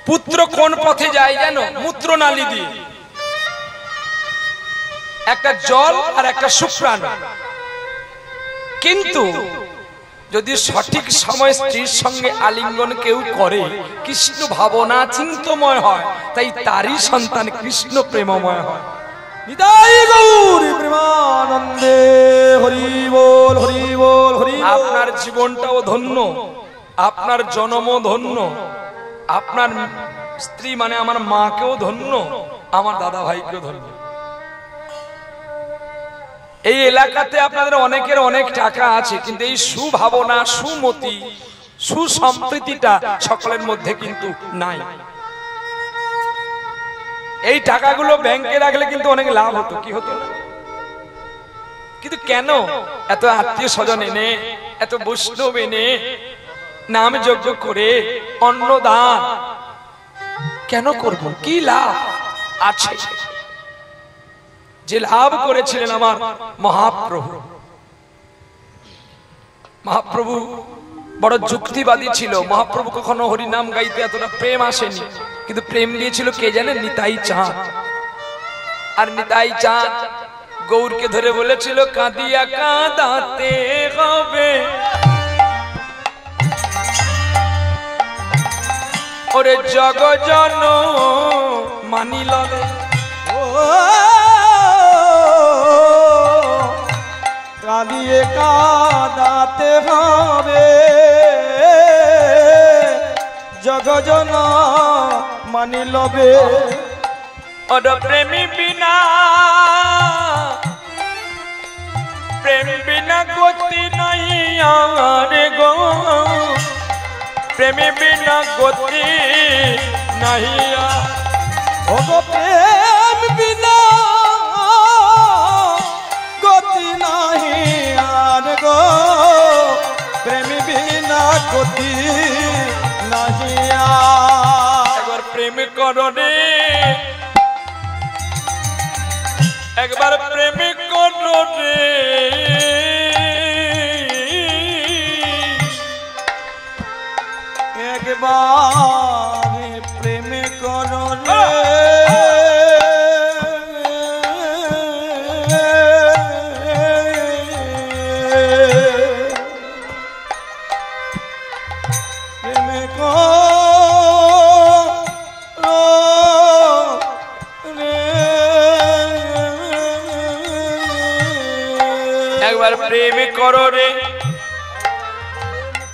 পুত্র কোন পথে যায় জানো? মূত্রনালী দিয়ে। একটা জল আর একটা শুক্রাণু। কিন্তু যদি সঠিক সময় স্ত্রীর সঙ্গে আলিঙ্গন কেউ করে, কৃষ্ণ ভাবনা চিন্তময় হয়, তাই তারই সন্তান কৃষ্ণ প্রেমময় হয়। নিতাই গৌর প্রেমানন্দে হরি বল হরি বল হরি। আপনার জীবনটাও ধন্য, আপনার জন্মও ধন্য, আপনার স্ত্রী মানে আমার মাকেও ধন্য, আমার দাদা ভাইকেও ধন্য। এই এলাকাতে আপনাদের অনেকের অনেক টাকা আছে, কিন্তু এই সুভাবনা, সুমতি, সুসম্প্রীতিটা সকলের মধ্যে কিন্তু নাই। এই টাকাগুলো ব্যাংকে রাখলে কিন্তু অনেক লাভ হতো, কি হতো না? কিন্তু কেন এত আত্মীয় স্বজন এনে, এত বৈষ্ণব এনে, নাম যজ্ঞ করে, অন্নদান কেন করব? কি লাভ আছে? যে লাভ করেছিলেন আমার মহাপ্রভু। মহাপ্রভু বড় যুক্তিবাদী ছিল। মহাপ্রভু কখনো হরিনাম গাইতে এতটা প্রেম আসেনি, কিন্তু প্রেম দিয়েছিল কে জানেন? নিতাই চাঁদ। আর নিতাই চাঁদ গৌরকে ধরে বলেছিল, কাঁদিয়া কাঁদাতে হবে, ওরে জগজন মানিল রে। কাঁদিয়ে কাঁদাতে হবে, জগজন মানি লবে। ওর প্রেমী বিনা, প্রেম বিনা গতি নাই আর গো, প্রেমী বিনা গতি নাই। ও গো প্রেম বিনা গতি নাহি আর গো, প্রেমী বিনা গতি নাহি। একবার প্রেম করো রে, একবার প্রেম করো রে, একবার প্রেম করো রে। একবার প্রেম করো রে।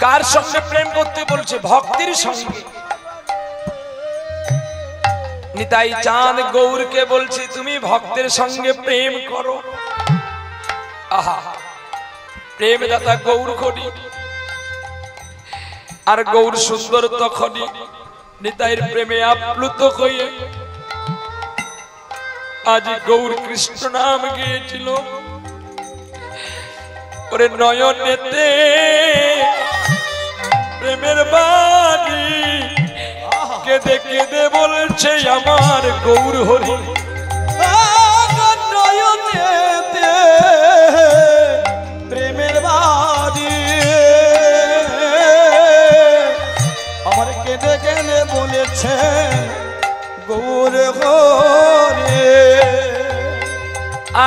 কার সঙ্গে প্রেম করতে বলছে? ভক্তির সঙ্গে। নিতাই চাঁদ গৌরকে বলছে, তুমি ভক্তের সঙ্গে প্রেম করো। আহা, প্রেম দাতা গৌর খনি। আর গৌর সুন্দর তখনই নিতাইয়ের প্রেমে আপ্লুত হয়ে আজ গৌর কৃষ্ণ নাম গিয়েছিল। ওরে নয়নেতে প্রেমের বাণী কেঁদে কেঁদে বলছে আমার গৌর হরি। নয়নেতে প্রেমের বাণী আমার কেঁদে কেঁদে বলেছে গৌর হরি।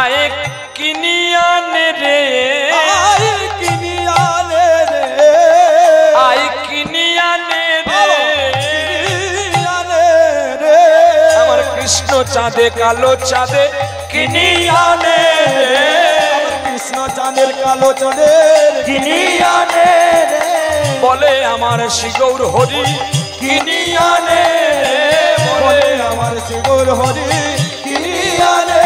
আয় কিনিয়ানে রে, আয় কিনিয়ানে রে, আয় কিনিয়ানে রে, আমার কৃষ্ণ চাঁদে কালো চাঁদে কিনিয়ানে রে, কৃষ্ণ চাঁদের কালো চাঁদে কিনিয়ানে রে, বলে আমার শ্রী গৌর হরি কিনিয়ানে রে, বলে আমার শ্রী গৌর হরি কিনিয়ানে।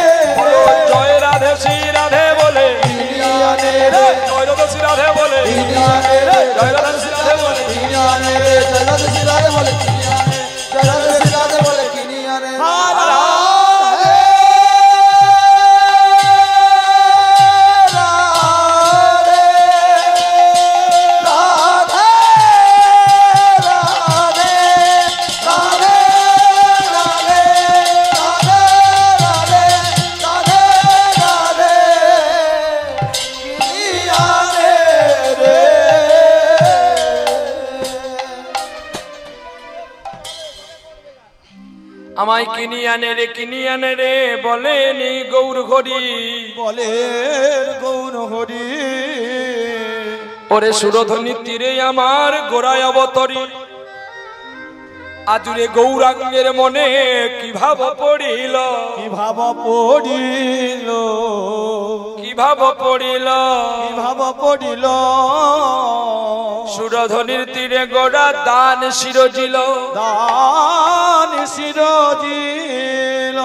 জয় রাধে শ্রী রাধে বলে, কিনিয়ানে রে, জয় রাধে শ্রী রাধে বলে, কিনিয়ানে রে, জয় রাধে শ্রী রাধে বলে, কিনিয়ানে রে, জয় রাধে শ্রী রাধে বলে, কিনিয়ানে, জয় রাধে শ্রী রাধে বলে, কিনিয়ানে। আমায় কিনি আনে রে বলেনি গৌর হরি, বলে গৌর হরি। ওরে সুরধনী তীরে আমার গোড়ায় অবতরী, আজুরে গৌরাঙ্গের মনে কি ভাব পড়িল, কি ভাব পড়িল, কি ভাব পড়িল, কি ভাব পড়িল। সুরধনীর তীরে গোড়া দান শিরজিল, দান শিরজিল।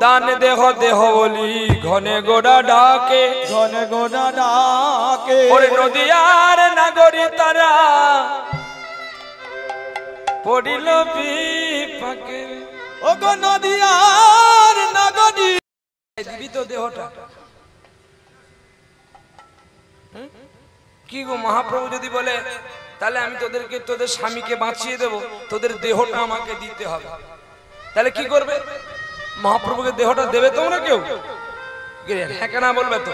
দান দেহ দেহ বলি ঘনে গোড়া ডাকে, ঘনে গোড়া ডাকে। ওরে নদিয়ার নাগরী তারা পড়িল বিপাকে। ও গো নদিয়ার নাগরী, দিবি তো দেহটা। কি গো মহাপ্রভু যদি বলে তাহলে আমি তোদেরকে তোদের স্বামীকে বাঁচিয়ে দেব, তোদের দেহটা আমাকে দিতে হবে, তাহলে কি করবে? মহাপ্রভুকে দেহটা দেবে তোমরা কেউ? হ্যাঁ কেনা বলবে তো,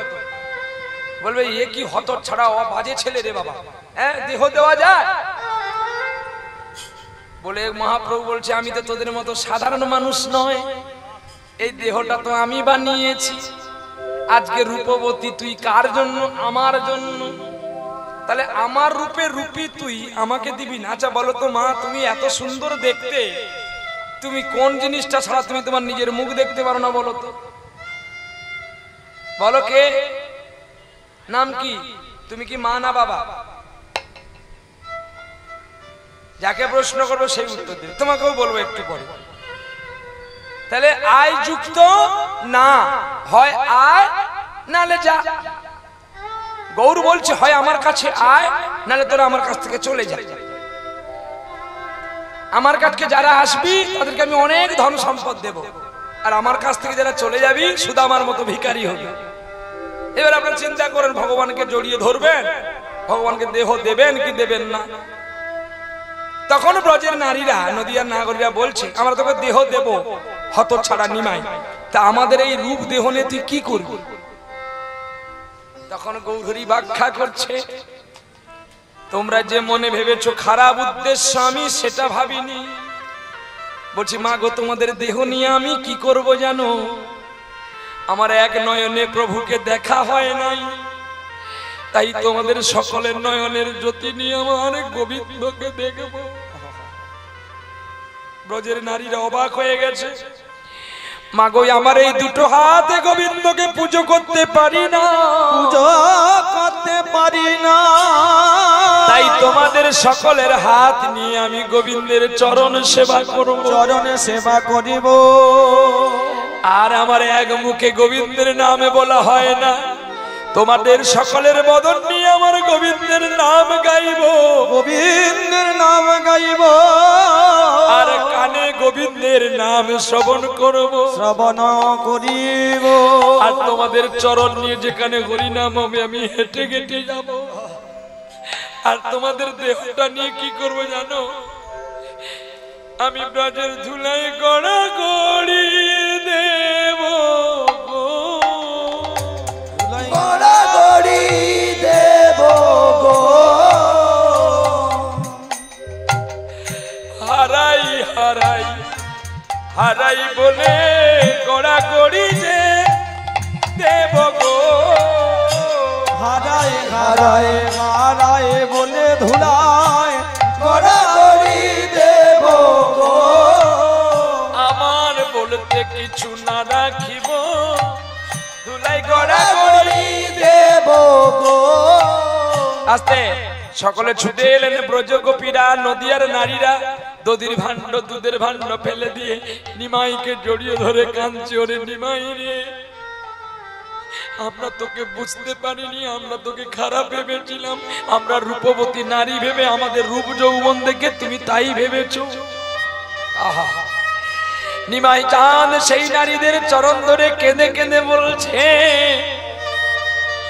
বলবে এ কি হতর ছাড়া ও বাজে ছেলে রে বাবা, হ্যাঁ দেহ দেওয়া যায়? বলে মহাপ্রভু বলছে আমি তো তোদের মতো সাধারণ মানুষ নয়, এই দেহটা তো আমি বানিয়েছি। আজকে রূপবতী তুই কার জন্য? আমার জন্য। তাহলে আমার রূপে রূপী তুই আমাকে দিবি না? আচ্ছা বলো তো মা, তুমি এত সুন্দর দেখতে, তুমি কোন জিনিসটা ছাড়া তুমি তোমার নিজের মুখ দেখতে পারো না? বলো তো, বলো কে? নাম কি? তুমি কি মা না বাবা? যাকে প্রশ্ন করবো সেই উত্তর দেবে, তোমাকেও বলবো একটু পরে। তাহলে আয় যুক্ত না, হয় আয় নালে যা। গৌর বলছে হয় আমার কাছে আয় নালে তোরা আমার কাছ থেকে চলে যা। আমার কাছে যারা আসবি তাদেরকে আমি অনেক ধন সম্পদ দেব, আর আমার কাছ থেকে যারা চলে যাবি শুধু আমার মতো ভিখারি হবে। এবার আপনারা চিন্তা করেন, ভগবানকে জড়িয়ে ধরবেন, ভগবানকে দেহ দেবেন কি দেবেন না? তখন ব্রজের নারীরা, নদিয়ার নাগরীরা বলছে আমরা তোকে দেহ দেব হত ছাড়া নিমাই, তা আমাদের এই রূপ দেহ নিয়ে তুই কি করবি? তখন গৌরী ব্যাখ্যা করছে, তোমরা যে মনে ভেবেছো খারাপ উদ্দেশ্য, আমি সেটা ভাবিনি। বলছি মা গো, তোমাদের দেহ নিয়ে আমি কি করব জানো? আমার এক নয়নে প্রভুকে দেখা হয় নাই, তাই তোমাদের সকলের নয়নের জ্যোতি নিয়ে আমার গোবিন্দকে দেখব। ব্রজের নারীরা অবাক হয়ে গেছে, মা গো আমার এই দুটো হাতে গোবিন্দকে পুজো করতে পারি না, পুজো করতে পারি না, তাই তোমাদের সকলের হাত নিয়ে আমি গোবিন্দের চরণ সেবা করব, চরণে সেবা করিব। আর আমার এক মুখে গোবিন্দের নামে বলা হয় না, তোমাদের সকলের বদন নিয়ে আমার গোবিন্দের নাম গাইব, গোবিন্দের নাম গাইব, আর কানে গোবিন্দের নাম শ্রবণ করব, শ্রবণ করিব। আর তোমাদের চরণ নিয়ে যেখানে হরি নাম হবে আমি হেঁটে হেঁটে যাব। আর তোমাদের দেহটা নিয়ে কি করব জানো? আমি ব্রজের ধুলাই গড়া গড়ি দেব, গড়াগড়ি দেব গো, হারাই হারাই হারাই বলে গড়াগড়ি যে দেব গো, হারায় হারায় হারায় বলে ধুলায় গড়াগড়ি দেব গো। আমার বলতে কিছু না রাখিব, ধুলাই গড়াগড়ি দেব গো। আস্তে সকলে ছুটে এলেন ব্রজ গোপীরা, নদিয়ার নারীরা দধির ভাণ্ড দুধের ভাণ্ড ফেলে দিয়ে নিমাইকে জড়িয়ে ধরে কাঁদছে, ওরে নিমাই রে, আমরা তোকে বুঝতে পারিনি, আমরা তোকে খারাপ ভেবেছিলাম, আমরা রূপবতী নারী ভেবে আমাদের রূপ যৌবন দেখে তুমি তাই ভেবেছো। আহা, নিমাই চাঁদ সেই নারীদের চরণ ধরে কেঁদে কেঁদে বলছে,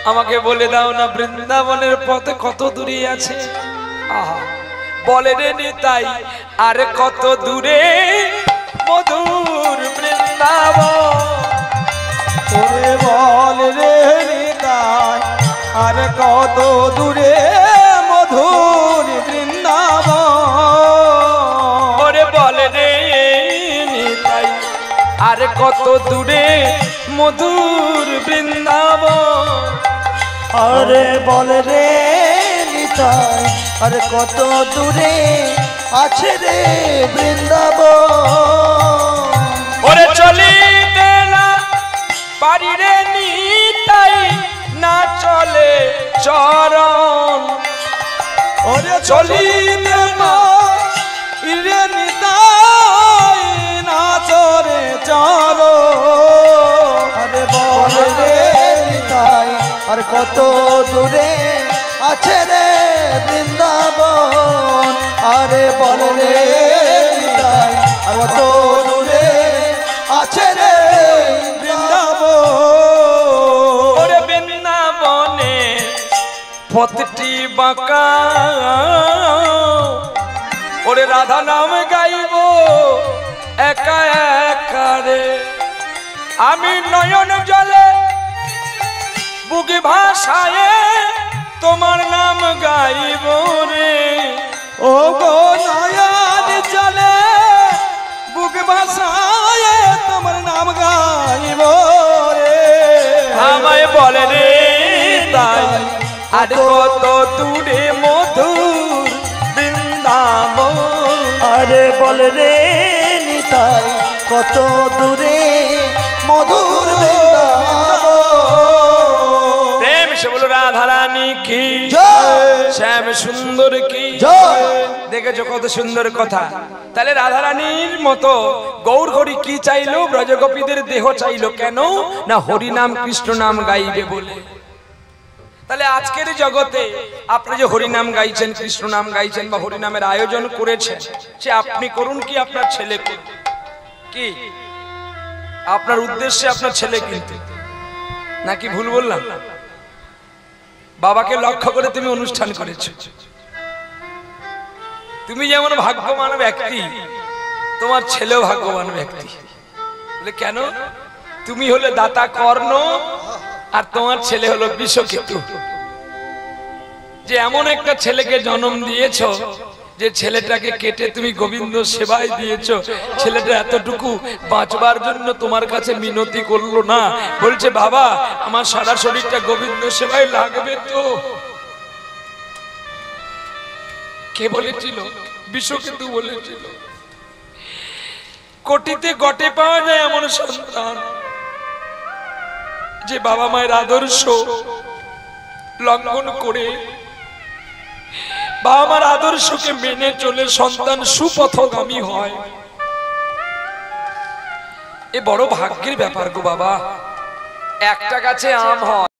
আমাকে বলে দাও না বৃন্দাবনের পথে কত দূরে আছে? আহা, বলে রে নিতাই আর কত দূরে মধুর বৃন্দাবন, ওরে বল রে নিতাই আর কত দূরে মধুর বৃন্দাবন। ওরে বলে রে আরে কত দূরে মধুর বৃন্দাবন। আরে বল রে নিতাই আরে কত দূরে আছে রে বৃন্দাবন। ওরে চলিতে না পারি রে নিতাই না চলে চরণ। ওরে চলিতে না রে নিতাই না চরে চলো। আরে বল রে নিতাই আর কত দূরে আছে রে বৃন্দাবন। আরে বল রে নিতাই আর কত দূরে আছে রে বৃন্দাবন। ওরে বৃন্দাবনে পথটি বাঁকা, ওরে রাধা নাম গাইব একা একা রে। আমি নয়ন জলে বুকে ভাষায় তোমার নাম গাইব রে। ও গো নয়ন চলে বুক ভাষায় তোমার নাম গাইব রে। আমায় বলে রে তাই আর কত দূরে মধুর বৃন্দাবন। আরে বল রে নিতাই কত দূরে মধুর বৃন্দাবন। প্রেম সে বলো রাধা রানী কি জয়, শ্যাম সুন্দর কি জয়। দেখেছো কত সুন্দর কথা। তাহলে রাধা রানীর মতো গৌর হরি কি চাইলো? ব্রজগোপীদের দেহ চাইলো কেন? না হরি নাম কৃষ্ণ নাম গাইবে বলে। তাহলে আজকের জগতে আপনি যে হরি নাম গাইছেন, কৃষ্ণ নাম গাইছেন বা হরি নামের আয়োজন করেছেন, সে আপনি করুন কি আপনার ছেলে করুন, কি আপনার উদ্দেশ্যে আপনার ছেলে কিন্তু নাকি ভুল বললাম? বাবাকে লক্ষ্য করে তুমি অনুষ্ঠান করেছো। তুমি যেমন ভাগ্যবান ব্যক্তি, তোমার ছেলেও ভাগ্যবান ব্যক্তি। বলে কেন? তুমি হলে দাতা কর্ণ আর তোমার ছেলে হলো বিষকেতু। যে এমন একটা ছেলেকে জন্ম দিয়েছো যে ছেলেটাকে কেটে তুমি গোবিন্দ সেবায় দিয়েছো। ছেলেটা এতটুকু বাঁচবার জন্য তোমার কাছে মিনতি করলো না, বলছে বাবা আমার সারা শরীরটা গোবিন্দ সেবায় লাগবে। তো কে বলেছিল? বিষকেতু বলেছিল। কোটিতে গটে পাওয়া যায় এমন সন্তান যে বাবা মায়ের আদর্শ লঙ্ঘন করে, বাবা মার আদর্শকে মেনে চলে সন্তান সুপথগামী হয়। এ বড় ভাগ্যের ব্যাপার গো বাবা। একটা গাছে আম হয়।